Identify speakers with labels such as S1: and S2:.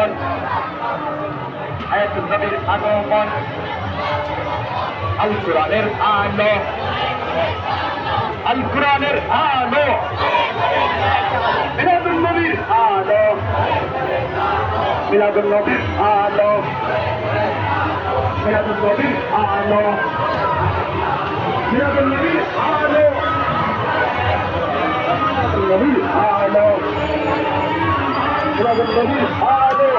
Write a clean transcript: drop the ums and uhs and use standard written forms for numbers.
S1: আগমন, এক নবীর আগমন, আল কোরআনের আলো, আল কোরআনের আলো, মিলাদুন নবীর আলো, মিলাদুন নবীর আলো, মিলাদুন নবীর আলো, মিলাদুন নবীর আলো, নবীর আলো, মিলাদুন নবীর আলো।